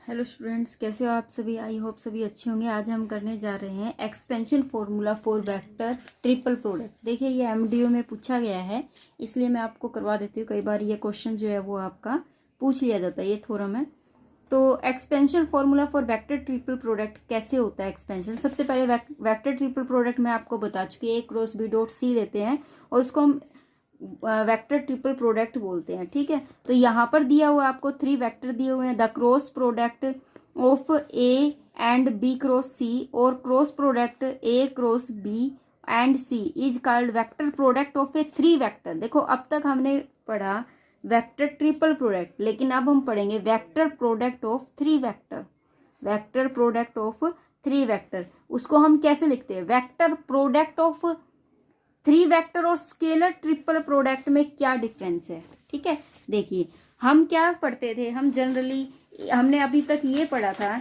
Hello students, कैसे हो आप सभी। आई होप सभी अच्छे होंगे। आज हम करने जा रहे हैं expansion formula for vector triple product. देखिए ये एमडीओ में पूछा गया है, इसलिए मैं आपको करवा देती हूँ। कई बार ये क्वेश्चन जो है वो आपका पूछ लिया जाता है, ये थ्योरम है। तो expansion formula for vector triple product कैसे होता है एक्सपेंशन। सबसे पहले वेक्टर ट्रिपल प्रोडक्ट मैं आपको बता चुकी है, ए क्रॉस बी डॉट सी लेते हैं और उसको हम वेक्टर ट्रिपल प्रोडक्ट बोलते हैं। ठीक है, तो यहाँ पर दिया हुआ आपको 3 वेक्टर दिए हुए हैं। The cross product of A and B cross C और cross product A cross B and C is called vector product of a 3 vector. देखो अब तक हमने पढ़ा वेक्टर ट्रिपल प्रोडक्ट, लेकिन अब हम पढ़ेंगे vector product of 3 vector. Vector product of 3 vector, उसको हम कैसे लिखते हैं। वेक्टर प्रोडक्ट ऑफ 3 वेक्टर और स्केलर ट्रिपल प्रोडक्ट में क्या डिफरेंस है। ठीक है, देखिए हम क्या पढ़ते थे, हम जनरली हमने अभी तक ये पढ़ा था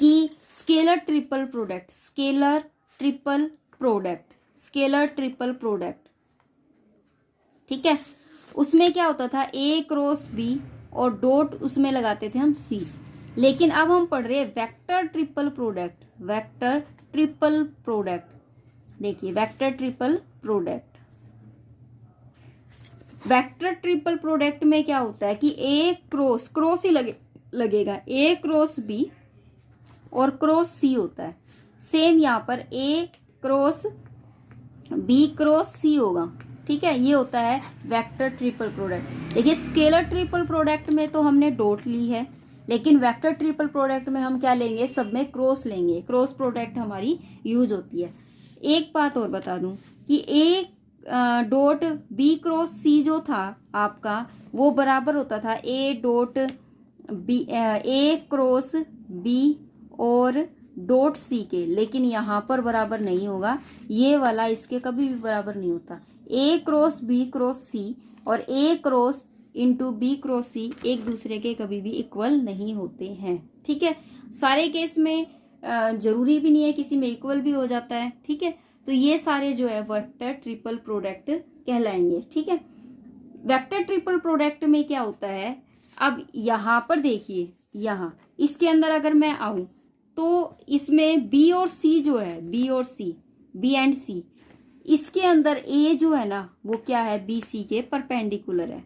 कि scalar triple product, scalar triple product, scalar triple product. ठीक है, उसमें क्या होता था ए क्रॉस बी और डॉट उसमें लगाते थे हम सी। लेकिन अब हम पढ़ रहे हैं vector triple product, vector triple product. देखिए vector triple product, vector triple product में क्या होता है कि ए क्रॉस क्रॉस ही लगेगा, ए क्रॉस बी और क्रॉस सी होता है। सेम यहाँ पर ए क्रॉस बी क्रॉस सी होगा। ठीक है, ये होता है वेक्टर ट्रिपल प्रोडक्ट। देखिए स्केलर ट्रिपल प्रोडक्ट में तो हमने डॉट ली है, लेकिन वेक्टर ट्रिपल प्रोडक्ट में हम क्या लेंगे, सब में क्रॉस लेंगे। क्रॉस प्रोडक्ट हमारी यूज होती है। एक बात और बता दूं कि A dot B cross C जो था आपका, वो बराबर होता था A dot B, A cross B और डॉट सी के। लेकिन यहाँ पर बराबर नहीं होगा, ये वाला इसके कभी भी बराबर नहीं होता। ए क्रॉस बी क्रॉस सी और ए क्रॉस इंटू बी क्रॉस सी एक दूसरे के कभी भी इक्वल नहीं होते हैं। ठीक है, सारे केस में जरूरी भी नहीं है, किसी में इक्वल भी हो जाता है। ठीक है, तो ये सारे जो है वेक्टर ट्रिपल प्रोडक्ट कहलाएंगे। ठीक है, वेक्टर ट्रिपल प्रोडक्ट में क्या होता है, अब यहाँ पर देखिए, यहाँ इसके अंदर अगर मैं आऊं तो इसमें बी और सी जो है, बी और सी, बी एंड सी, इसके अंदर ए जो है ना वो क्या है, बी सी के परपेंडिकुलर है।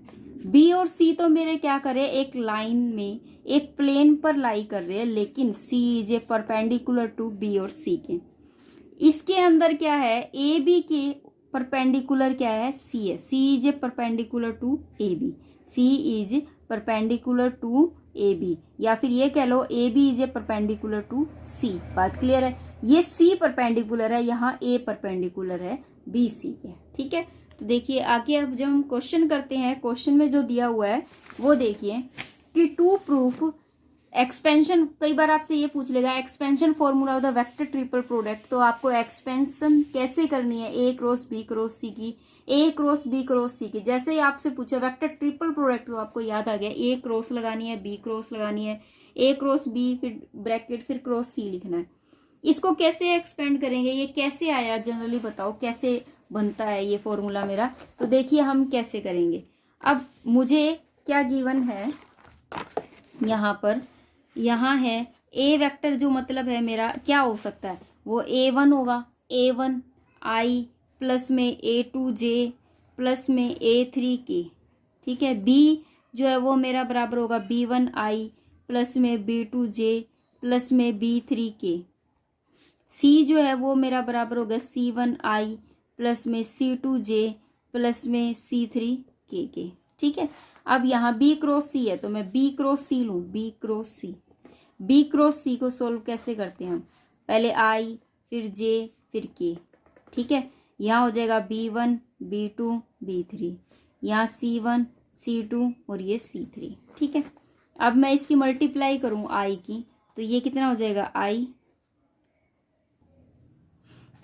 बी और सी तो मेरे क्या करे, एक लाइन में एक प्लेन पर लाई कर रहे हैं, लेकिन C is a perpendicular to B और सी के। इसके अंदर क्या है, ए बी के परपेंडिकुलर क्या है, सी है। C is a perpendicular to A B, C is perpendicular to A B, या फिर ये कह लो A B is a perpendicular to C. बात क्लियर है, ये सी परपेंडिकुलर है, यहाँ ए परपेंडिकुलर है बी सी के। ठीक है, तो देखिए आगे अब जब हम क्वेश्चन करते हैं, क्वेश्चन में जो दिया हुआ है वो देखिए कि टू प्रूफ एक्सपेंशन, कई बार आपसे ये पूछ लेगा expansion formula of the vector triple product. तो आपको एक्सपेंशन कैसे करनी है ए क्रॉस बी क्रॉस सी की, ए क्रॉस बी क्रॉस सी की। जैसे ही आपसे पूछा वेक्टर ट्रिपल प्रोडक्ट तो आपको याद आ गया, ए क्रॉस लगानी है, बी क्रॉस लगानी है, ए क्रॉस बी फिर ब्रैकेट फिर क्रॉस सी लिखना है। इसको कैसे एक्सपेंड करेंगे, ये कैसे आया जनरली बताओ, कैसे बनता है ये फॉर्मूला मेरा। तो देखिए हम कैसे करेंगे। अब मुझे क्या गिवन है यहाँ पर, यहाँ है ए वेक्टर, जो मतलब है मेरा क्या हो सकता है, वो A1 होगा, A1 I प्लस में A2 J प्लस में A3 K। ठीक है, B जो है वो मेरा बराबर होगा B1 I प्लस में B2 J प्लस में B3 K। C जो है वो मेरा बराबर होगा C1 I प्लस में C2 J प्लस में C3 K के। ठीक है, अब यहाँ B क्रॉस C है तो मैं B क्रॉस C लूँ, B cross C। B cross C को सोल्व कैसे करते हैं हम, पहले आई फिर जे फिर के। ठीक है, यहाँ हो जाएगा B1 B2 B3, यहाँ C1 C2 और ये C3। ठीक है, अब मैं इसकी मल्टीप्लाई करूँ आई की, तो ये कितना हो जाएगा आई।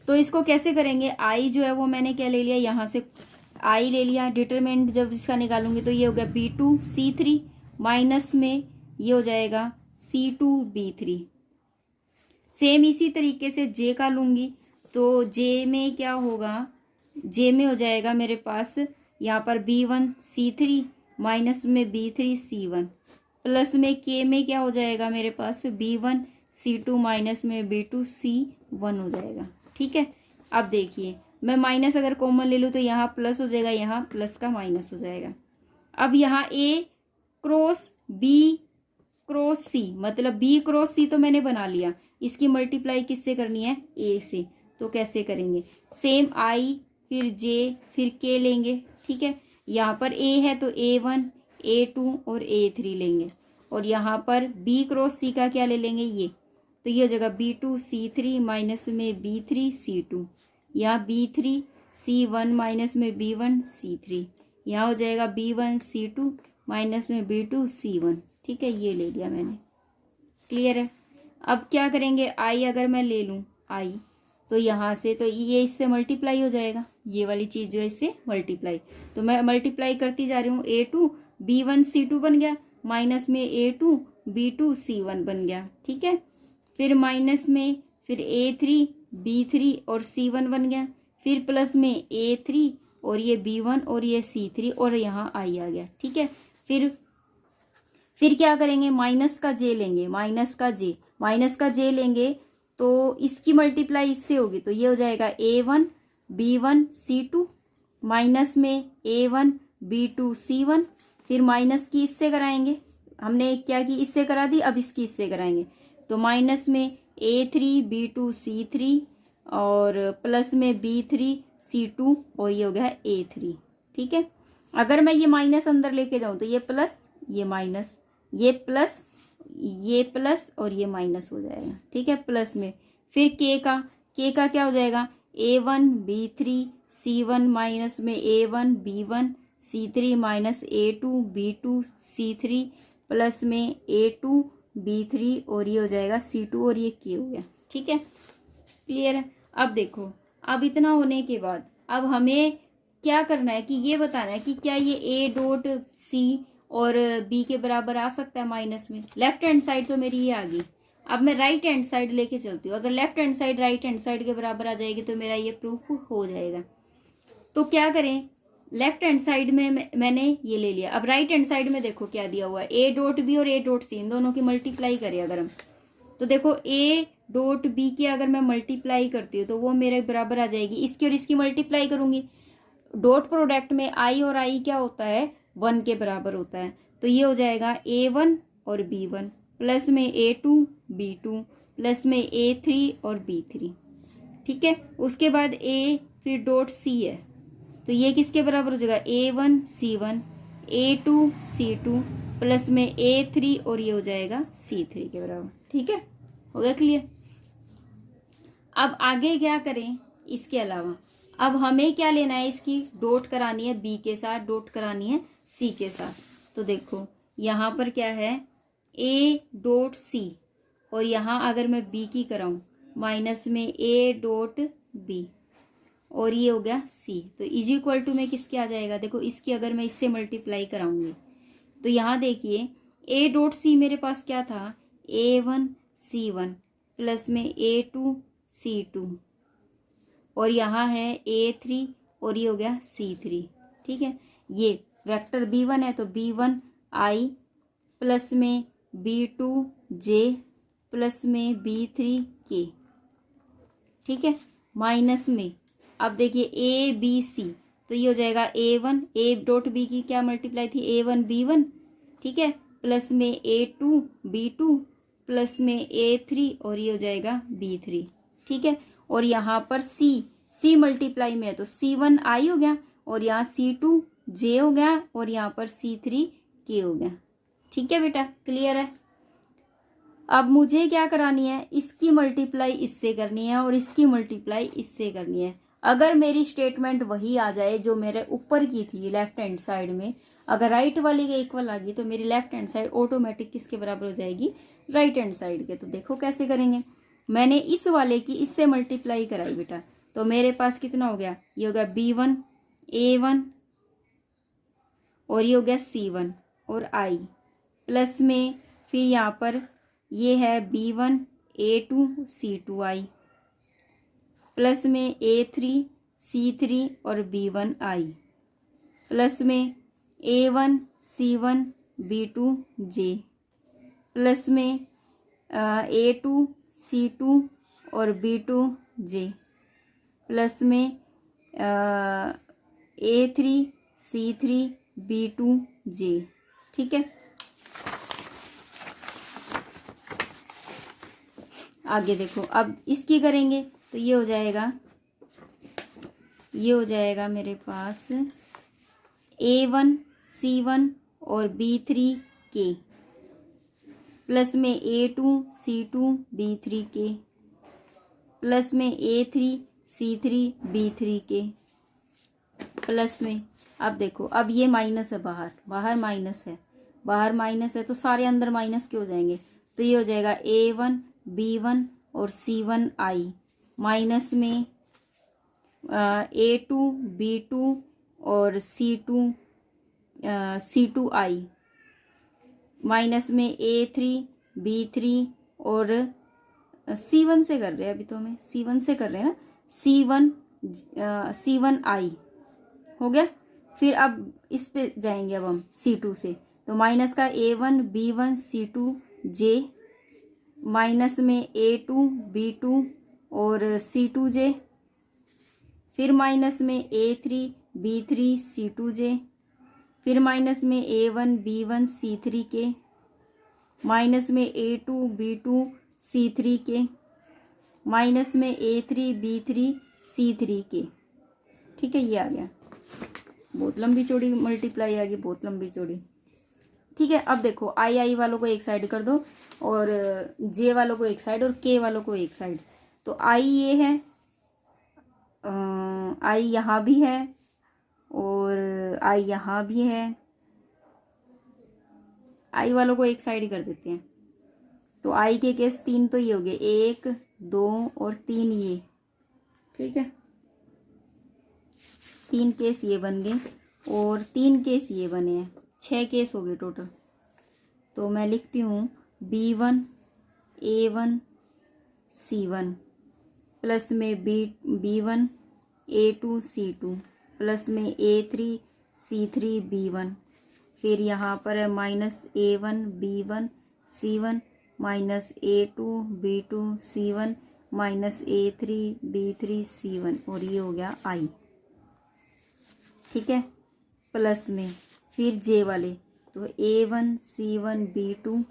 तो इसको कैसे करेंगे, आई जो है वो मैंने क्या ले लिया, यहाँ से आई ले लिया। डिटरमिनेंट जब इसका निकालूंगी तो ये हो गया B2 C3 माइनस में ये हो जाएगा C2 B3। सेम इसी तरीके से J का लूंगी तो J में क्या होगा, J में हो जाएगा मेरे पास यहाँ पर B1 C3 माइनस में B3 C1। प्लस में के में क्या हो जाएगा मेरे पास B1 C2 माइनस में B2 C1 हो जाएगा। ठीक है, अब देखिए मैं माइनस अगर कॉमन ले लूँ तो यहाँ प्लस हो जाएगा, यहाँ प्लस का माइनस हो जाएगा। अब यहाँ A cross B cross C, मतलब B क्रॉस C तो मैंने बना लिया, इसकी मल्टीप्लाई किससे करनी है, A से। तो कैसे करेंगे, सेम I फिर J फिर K लेंगे। ठीक है, यहाँ पर A है तो A1 A2 और A3 लेंगे, और यहाँ पर B क्रॉस C का क्या ले लेंगे, ये, तो ये हो जाएगा B2 C3 माइनस में B3 C2, यहाँ B3 C1 माइनस में B1 C3, यहाँ हो जाएगा B1 C2 माइनस में B2 C1। ठीक है, ये ले लिया मैंने, क्लियर है। अब क्या करेंगे, I अगर मैं ले लूँ I, तो यहाँ से तो ये इससे मल्टीप्लाई हो जाएगा, ये वाली चीज़ जो है इससे मल्टीप्लाई, तो मैं मल्टीप्लाई करती जा रही हूँ। A2 B1 C2 बन गया, माइनस में A2 B2 C1 बन गया। ठीक है, फिर माइनस में फिर A3 B3 और C1 बन गया, फिर प्लस में A3 और ये B1 और ये C3 और यहाँ I आ गया। ठीक है, फिर क्या करेंगे, माइनस का J लेंगे, माइनस का J लेंगे तो इसकी मल्टीप्लाई इससे होगी, तो ये हो जाएगा A1 B1 C2 माइनस में A1 B2 C1, फिर माइनस की इससे कराएंगे, हमने क्या की इससे करा दी, अब इसकी इससे कराएंगे, तो माइनस में A3 B2 C3 और प्लस में B3 C2 और ये हो गया A3। ठीक है, अगर मैं ये माइनस अंदर लेके जाऊं तो ये प्लस ये माइनस, ये प्लस और ये माइनस हो जाएगा। ठीक है, प्लस में फिर के का क्या हो जाएगा, A1 B3 C1 माइनस में A1 B1 C3 minus A2 B2 C3 plus में A2 B3 और ये हो जाएगा C2 और ये के हो गया। ठीक है, क्लियर है। अब देखो, अब इतना होने के बाद अब हमें क्या करना है कि ये बताना है कि क्या ये A डॉट C और B के बराबर आ सकता है माइनस में। लेफ्ट हैंड साइड तो मेरी ये आ गई, अब मैं राइट हैंड साइड लेके चलती हूँ, अगर left hand side right hand side के बराबर आ जाएगी तो मेरा ये प्रूफ हो जाएगा। तो क्या करें, लेफ्ट हैंड साइड में मैंने ये ले लिया, अब राइट हैंड साइड में देखो क्या दिया हुआ है, A डॉट B और A डॉट C, इन दोनों की मल्टीप्लाई करें अगर हम, तो देखो A डॉट B की अगर मैं मल्टीप्लाई करती हूँ तो वो मेरे बराबर आ जाएगी, इसकी और इसकी मल्टीप्लाई करूंगी। डॉट प्रोडक्ट में I और I क्या होता है, 1 के बराबर होता है, तो ये हो जाएगा A1 और B1 प्लस में A2 B2 प्लस में A3 और B3। ठीक है, उसके बाद A फिर डॉट C है, तो ये किसके बराबर हो जाएगा, A1 C1 A2 C2 plus में A3 और ये हो जाएगा C3 के बराबर। ठीक है, हो गया क्लियर। अब आगे क्या करें, इसके अलावा अब हमें क्या लेना है, इसकी डॉट करानी है B के साथ, डॉट करानी है C के साथ। तो देखो यहाँ पर क्या है, A डॉट C और यहाँ अगर मैं B की कराऊं माइनस में A डॉट B और ये हो गया C, तो इज इक्वल टू में किसके आ जाएगा, देखो इसकी अगर मैं इससे मल्टीप्लाई कराऊंगी तो यहाँ देखिए A डॉट C मेरे पास क्या था, A1 C1 प्लस में A2 C2 और यहाँ है A3 और ये हो गया C3। ठीक है, ये वेक्टर B1 है तो B1 I प्लस में B2 J प्लस में B3 K। ठीक है, माइनस में अब देखिए A B C, तो ये हो जाएगा A1 A डॉट B की क्या मल्टीप्लाई थी, A1 B1। ठीक है, प्लस में A2 B2 प्लस में A3 और ये हो जाएगा B3। ठीक है, और यहाँ पर C मल्टीप्लाई में है तो C1 I हो गया और यहाँ C2 J हो गया और यहाँ पर C3 K हो गया। ठीक है बेटा, क्लियर है। अब मुझे क्या करानी है, इसकी मल्टीप्लाई इससे करनी है और इसकी मल्टीप्लाई इससे करनी है। अगर मेरी स्टेटमेंट वही आ जाए जो मेरे ऊपर की थी लेफ्ट हैंड साइड में, अगर राइट वाली के इक्वल आ गई तो मेरी लेफ्ट हैंड साइड ऑटोमेटिक किसके बराबर हो जाएगी, राइट हैंड साइड के। तो देखो कैसे करेंगे, मैंने इस वाले की इससे मल्टीप्लाई कराई बेटा, तो मेरे पास कितना हो गया, ये हो गया B1 A1 और ये हो गया C1 और I प्लस में फिर यहाँ पर ये है B1 A2 C2I प्लस में A3 C3 और B1 I प्लस में A1 C1 B2 J plus में A2C2 और B2J, प्लस में A3C3B2J। ठीक है, आगे देखो, अब इसकी करेंगे तो ये हो जाएगा मेरे पास A1C1 और B3K, प्लस में A2C2B3K, प्लस में A3C3B3K, प्लस में, अब देखो, अब ये माइनस है, बाहर माइनस है तो सारे अंदर माइनस के हो जाएंगे, तो ये हो जाएगा A1 B1 और C1I, माइनस में A2 B2 और C2I, माइनस में A3 B3 और C1 से कर रहे हैं, अभी तो हमें C1 से कर रहे हैं ना, C1I हो गया। फिर अब इस पे जाएंगे, अब हम C2 से, तो माइनस का A1 B1 C2J, माइनस में A2 B2 और C2J, फिर माइनस में A3 B3 C2J, फिर माइनस में A1 B1 C3K, माइनस में A2 B2 C3K, माइनस में A3 B3 C3K। ठीक है, ये आ गया, बहुत लंबी चौड़ी मल्टीप्लाई आ गई, बहुत लंबी चौड़ी। ठीक है, अब देखो आई वालों को एक साइड कर दो और जे वालों को एक साइड और के वालों को एक साइड। तो आई ये है, आई यहाँ भी है और आई यहाँ भी है, आई वालों को एक साइड ही कर देते हैं। तो आई के केस 3 तो ये हो गए, 1 2 और 3 ये। ठीक है, 3 केस ये बन गए और 3 केस ये बने हैं, 6 केस हो गए टोटल। तो मैं लिखती हूँ B1 A1 C1, प्लस में B1 A2 C2, प्लस में A3 C3 B1, फिर यहाँ पर है minus A1 B1 C1 minus A2 B2 C1 minus A3 B3 C1, और ये हो गया I। ठीक है, प्लस में फिर J वाले, तो A1 C1 B2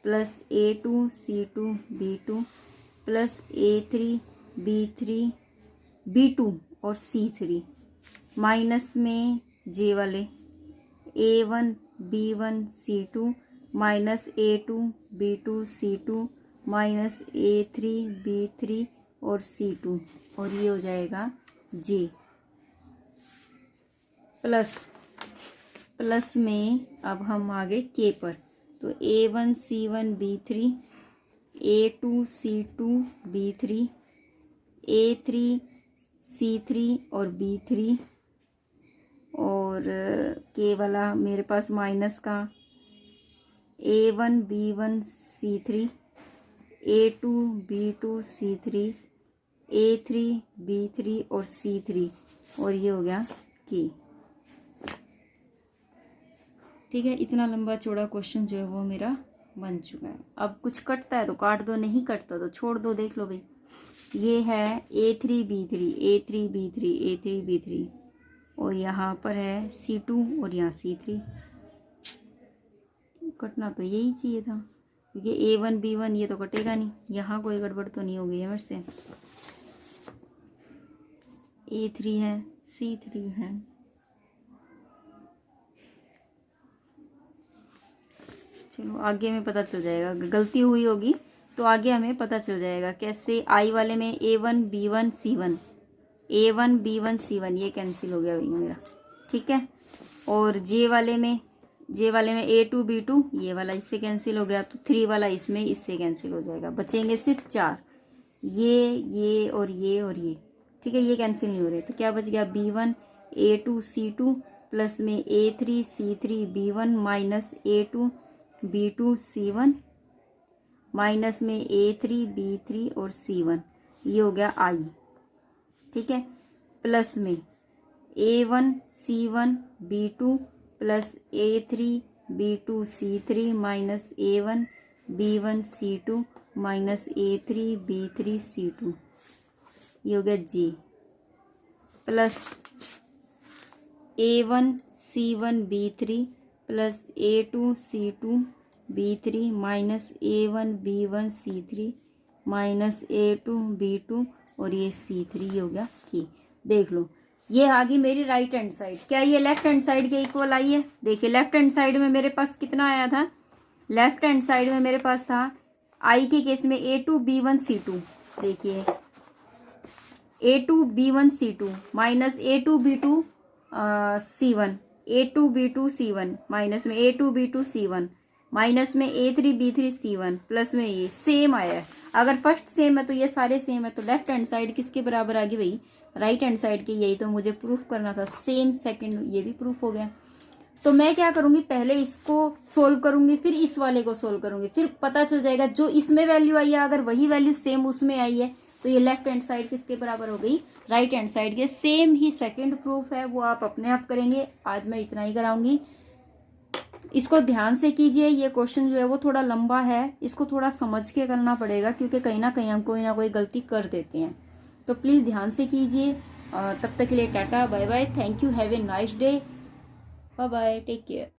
plus A2 C2 B2 plus A3 B3 B2 और C3, माइनस में J वाले A1 B1 C2 minus A2 B2 C2 minus A3 B3 और C2, और ये हो जाएगा J। प्लस में अब हम आगे K पर, तो A1 C1 B3 A2 C2 B3 A3 C3 और B3, और K वाला मेरे पास माइनस का A1 B1 C3 A2 B2 C3 A3 B3 और C3, और ये हो गया K। ठीक है, इतना लंबा चौड़ा क्वेश्चन जो है वो मेरा बन चुका है। अब कुछ कटता है तो काट दो, नहीं कटता तो छोड़ दो। देख लो भाई, ये है A3 B3 A3 B3 A3 B3, और यहाँ पर है C2 और यहाँ C3। कटना तो यही चाहिए था, क्योंकि A1 B1 ये तो कटेगा नहीं, यहाँ कोई गड़बड़ तो नहीं हो गई है मेरे से। A3 है C3 है, चलो आगे में पता चल जाएगा, गलती हुई होगी तो आगे हमें पता चल जाएगा कैसे। आई वाले में A1 B1 C1 A1 B1 C1 ये कैंसिल हो गया भैया मेरा। ठीक है, और जे वाले में A2 B2 ये वाला इससे कैंसिल हो गया, तो 3 वाला इससे कैंसिल हो जाएगा, बचेंगे सिर्फ 4, ये और ये। ठीक है, ये कैंसिल नहीं हो रहे, तो क्या बच गया B1 A2 C2 प्लस में A3 C3 B1 minus A2 B2 C1 minus में A3 B3 और C1, ये हो गया I। ठीक है, प्लस में A1 C1 B2 plus A3 B2 C3 minus A1 B1 C2 minus A3 B3 C2, ये हो गया G, plus A1 C1 B3 plus A2 C2 B3 minus A1 B1 C3 minus A2 B2 और ये C3, ये हो गया की। देख लो ये आ गई मेरी राइट हैंड साइड। क्या ये लेफ्ट हैंड साइड के इक्वल आई है? देखिए लेफ्ट हैंड साइड में मेरे पास कितना आया था, लेफ्ट हैंड साइड में मेरे पास था आई के केस में A2 B1 C2, देखिए A2 B1 C2 minus A2 B2 C1, A2 B2 C1 minus में A2 B2 C1 माइनस में A3 B3 C1 प्लस में ये सेम आया है। अगर फर्स्ट सेम है तो ये सारे सेम है, तो लेफ्ट हैंड साइड किसके बराबर आ गई भाई? राइट हैंड साइड की। यही तो मुझे प्रूफ करना था। सेम सेकंड ये भी प्रूफ हो गया। तो मैं क्या करूंगी, पहले इसको सोल्व करूंगी, फिर इस वाले को सोल्व करूंगी, फिर पता चल जाएगा जो इसमें वैल्यू आई है अगर वही वैल्यू सेम उसमें आई है तो ये लेफ्ट हैंड साइड किसके बराबर हो गई? राइट हैंड साइड के। सेम ही सेकंड प्रूफ है, वो आप अपने आप करेंगे। आज मैं इतना ही कराऊंगी। इसको ध्यान से कीजिए। ये क्वेश्चन जो है वो थोड़ा लंबा है, इसको थोड़ा समझ के करना पड़ेगा क्योंकि कहीं ना कहीं हम कोई ना कोई गलती कर देते हैं। तो प्लीज़ ध्यान से कीजिए। तब तक के लिए tata bye bye, thank you, have a nice day, bye bye, take care.